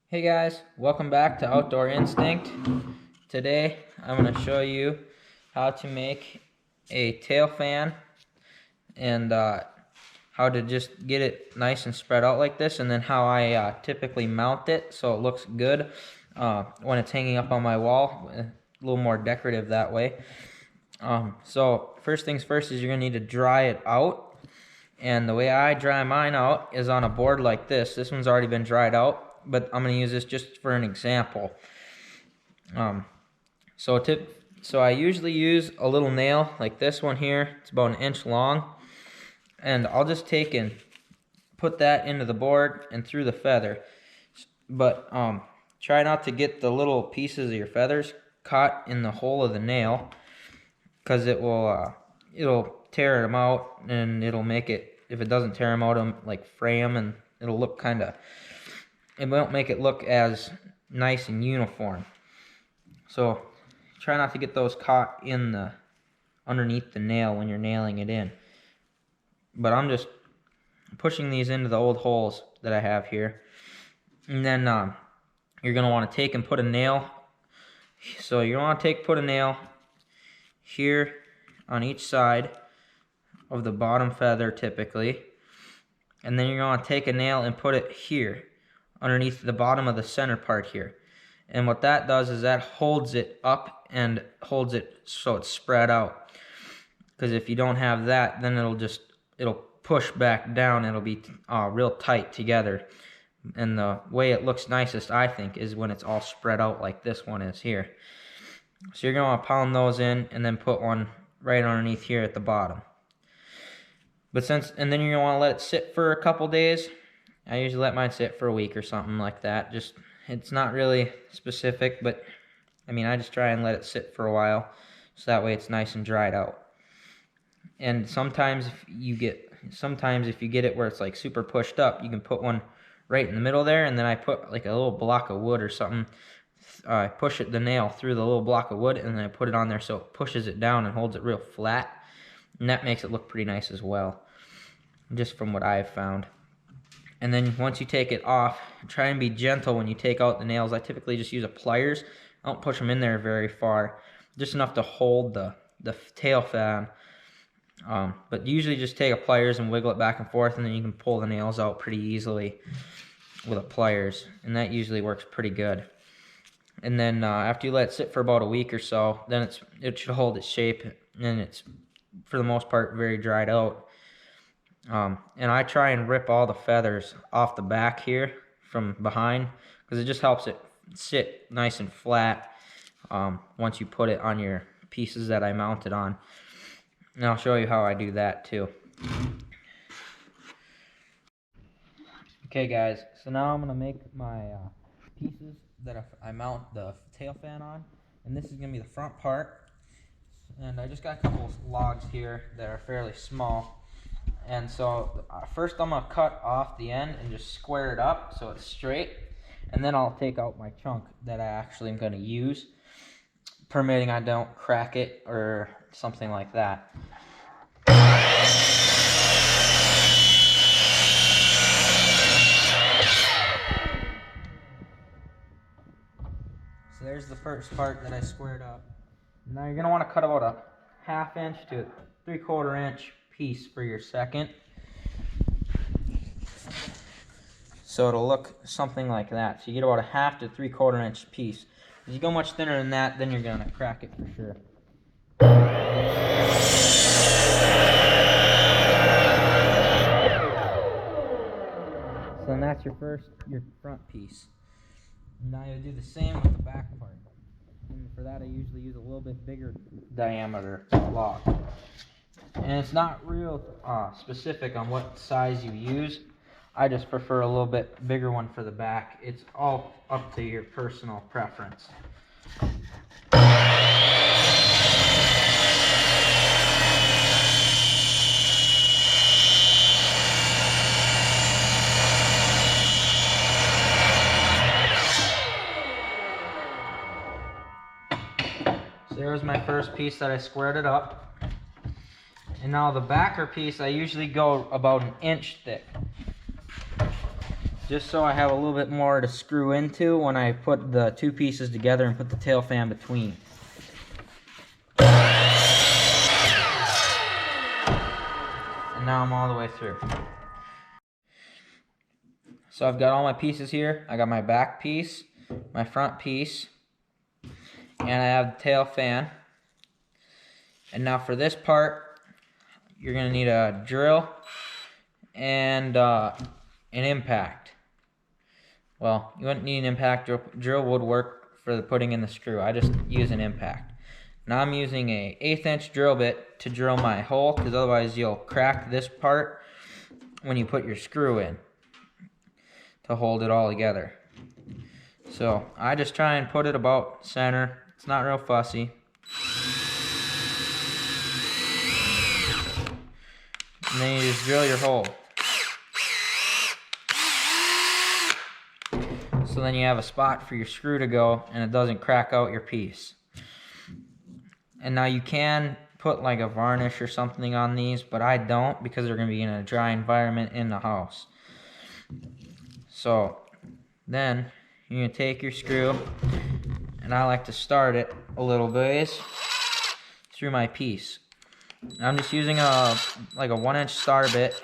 Hey guys, welcome back to Outdoor Instinct. Today I'm going to show you how to make a tail fan and how to just get it nice and spread out like this, and then how I typically mount it so it looks good when it's hanging up on my wall, a little more decorative that way. So first things first is you're going to need to dry it out. And the way I dry mine out is on a board like this. This one's already been dried out, but I'm going to use this just for an example. So I usually use a little nail like this one here. It's about 1 inch long. And I'll just take and put that into the board and through the feather. But try not to get the little pieces of your feathers caught in the hole of the nail, because it'll tear them out, and it'll make it, if it doesn't tear them out, it'll like fray them, and it'll look it won't make it look as nice and uniform. So try not to get those caught in underneath the nail when you're nailing it in. But I'm just pushing these into the old holes that I have here. And then you're going to want to take and put a nail. So you want to put a nail here on each side of the bottom feather typically, and then you're going to take a nail and put it here underneath the bottom of the center part here. And what that does is that holds it up and holds it so it's spread out, because if you don't have that, then it'll push back down. It'll be real tight together, and the way it looks nicest, I think, is when it's all spread out like this one is here. So you're going to want to pound those in and then put one right underneath here at the bottom. And then you're going to want to let it sit for a couple days. I usually let mine sit for a week or something like that. It's not really specific, but I mean, I just try and let it sit for a while, so that way it's nice and dried out. And sometimes if you get it where it's like super pushed up, you can put one right in the middle there, and then I put like a little block of wood or something. I push the nail through the little block of wood, and then I put it on there so it pushes it down and holds it real flat, and that makes it look pretty nice as well, just from what I've found. And then once you take it off, try and be gentle when you take out the nails. I typically just use a pliers. I don't push them in there very far, just enough to hold the tail fan. But usually just take a pliers and wiggle it back and forth, and then you can pull the nails out pretty easily with a pliers, and that usually works pretty good. And then after you let it sit for about a week or so, then it should hold its shape, and it's, for the most part, very dried out. And I try and rip all the feathers off the back here from behind, because it just helps it sit nice and flat once you put it on your pieces that I mounted on. And I'll show you how I do that too. Okay guys, so now I'm going to make my pieces that I mount the tail fan on, and this is going to be the front part. And I just got a couple of logs here that are fairly small, and so first I'm going to cut off the end and just square it up so it's straight, and then I'll take out my chunk that I actually am going to use, permitting I don't crack it or something like that. So there's the first part that I squared up. Now you're going to want to cut about a 1/2 inch to 3/4 inch piece for your second. So it'll look something like that. So you get about a 1/2 to 3/4 inch piece. If you go much thinner than that, then you're going to crack it for sure. So then that's your front piece. Now you do the same with the back part. And for that I usually use a little bit bigger diameter log. And it's not real specific on what size you use. I just prefer a little bit bigger one for the back. It's all up to your personal preference. There's my first piece that I squared it up. And now the backer piece, I usually go about 1 inch thick. just so I have a little bit more to screw into when I put the two pieces together and put the tail fan between. And now I'm all the way through. So I've got all my pieces here. I got my back piece, my front piece, and I have the tail fan. And now for this part, you're gonna need a drill and an impact. Well, you wouldn't need an impact. Drill would work for the putting in the screw. I just use an impact. Now I'm using a 1/8 inch drill bit to drill my hole, because otherwise you'll crack this part when you put your screw in to hold it all together. So I just try and put it about center. It's not real fussy. And then you just drill your hole. So then you have a spot for your screw to go and it doesn't crack out your piece. And now you can put like a varnish or something on these, but I don't, because they're going to be in a dry environment in the house. So then you're going to take your screw, and I like to start it a little bit through my piece. I'm just using a 1-inch star bit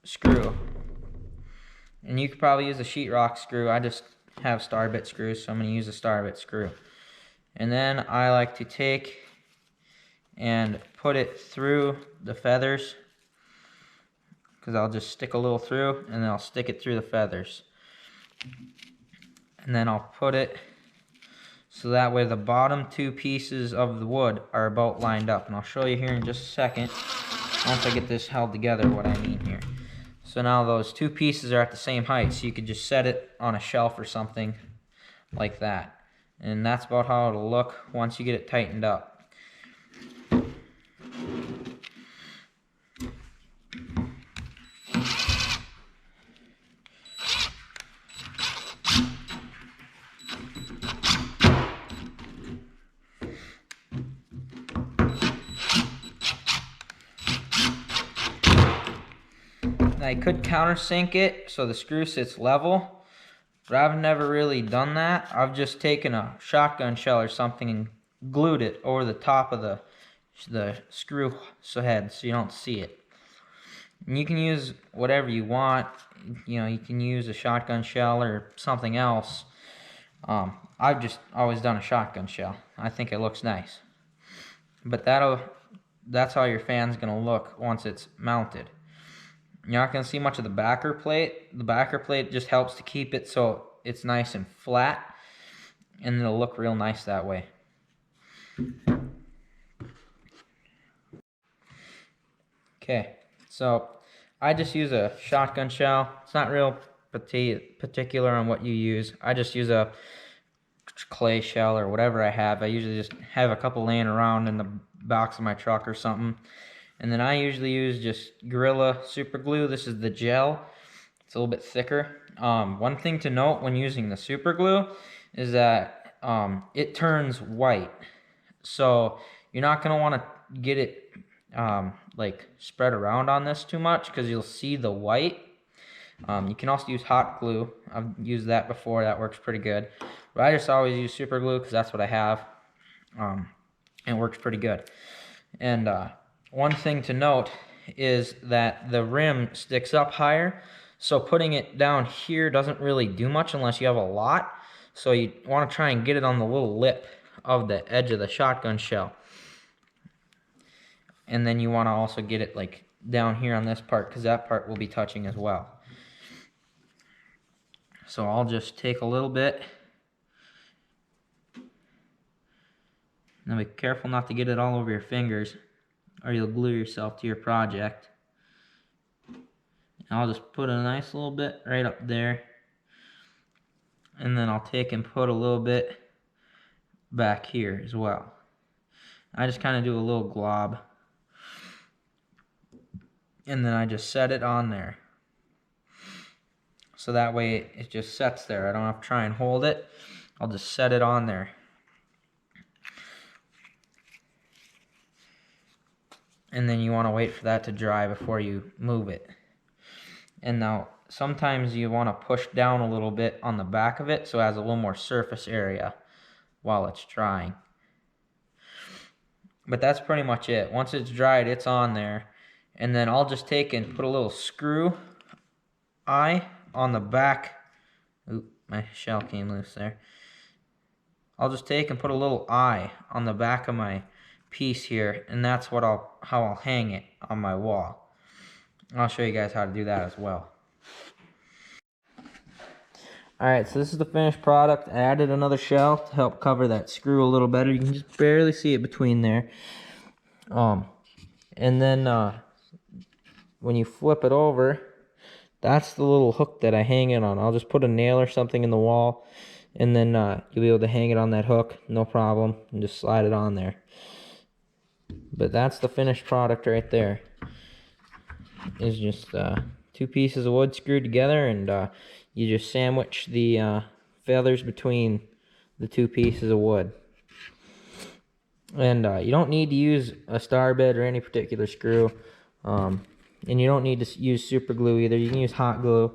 screw, and you could probably use a sheetrock screw. I just have star bit screws, so I'm going to use a star bit screw. And then I like to take and put it through the feathers, because I'll just stick a little through and then I'll stick it through the feathers. And then I'll put it so that way the bottom two pieces of the wood are about lined up. And I'll show you here in just a second, once I get this held together, what I mean here. So now those two pieces are at the same height, so you could just set it on a shelf or something like that. And that's about how it'll look once you get it tightened up. Now you could countersink it so the screw sits level, but I've never really done that. I've just taken a shotgun shell or something and glued it over the top of the screw head so you don't see it. And you can use whatever you want. You know, you can use a shotgun shell or something else. I've just always done a shotgun shell. I think it looks nice. But that's how your fan's gonna look once it's mounted. You're not going to see much of the backer plate. The backer plate just helps to keep it so it's nice and flat, and it'll look real nice that way. Okay, so I just use a shotgun shell. It's not real particular on what you use. I just use a clay shell or whatever I have. I usually just have a couple laying around in the box of my truck or something. And then I usually use just Gorilla Super Glue. This is the gel. It's a little bit thicker. One thing to note when using the super glue is that it turns white. So you're not going to want to get it like spread around on this too much, because you'll see the white. You can also use hot glue. I've used that before. That works pretty good. But I just always use super glue because that's what I have. And it works pretty good. And one thing to note is that the rim sticks up higher, so putting it down here doesn't really do much unless you have a lot. So you want to try and get it on the little lip of the edge of the shotgun shell. And then you want to also get it like down here on this part, because that part will be touching as well. So I'll just take a little bit. Now be careful not to get it all over your fingers, or you'll glue yourself to your project. I'll just put a nice little bit right up there. And then I'll take and put a little bit back here as well. I just kind of do a little glob. And then I just set it on there. So that way it just sets there. I don't have to try and hold it. I'll just set it on there. And then you want to wait for that to dry before you move it. And now sometimes you want to push down a little bit on the back of it so it has a little more surface area while it's drying. But that's pretty much it. Once it's dried, it's on there. And then I'll just take and put a little screw eye on the back. Oop, my shell came loose there. I'll just take and put a little eye on the back of my piece here, and that's what how I'll hang it on my wall. I'll show you guys how to do that as well. Alright, so this is the finished product. I added another shell to help cover that screw a little better. You can just barely see it between there. And then when you flip it over, that's the little hook that I hang it on. I'll just put a nail or something in the wall, and then you'll be able to hang it on that hook, no problem, and just slide it on there. But that's the finished product right there. It's just 2 pieces of wood screwed together, and you just sandwich the feathers between the 2 pieces of wood. And you don't need to use a star bit or any particular screw. And you don't need to use super glue either. You can use hot glue.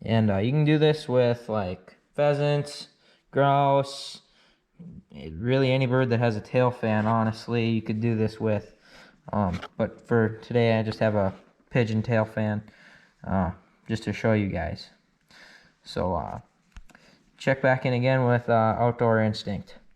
And you can do this with like pheasants, grouse, really any bird that has a tail fan, honestly, you could do this with. But for today, I just have a pigeon tail fan just to show you guys. So check back in again with Outdoor Instinct.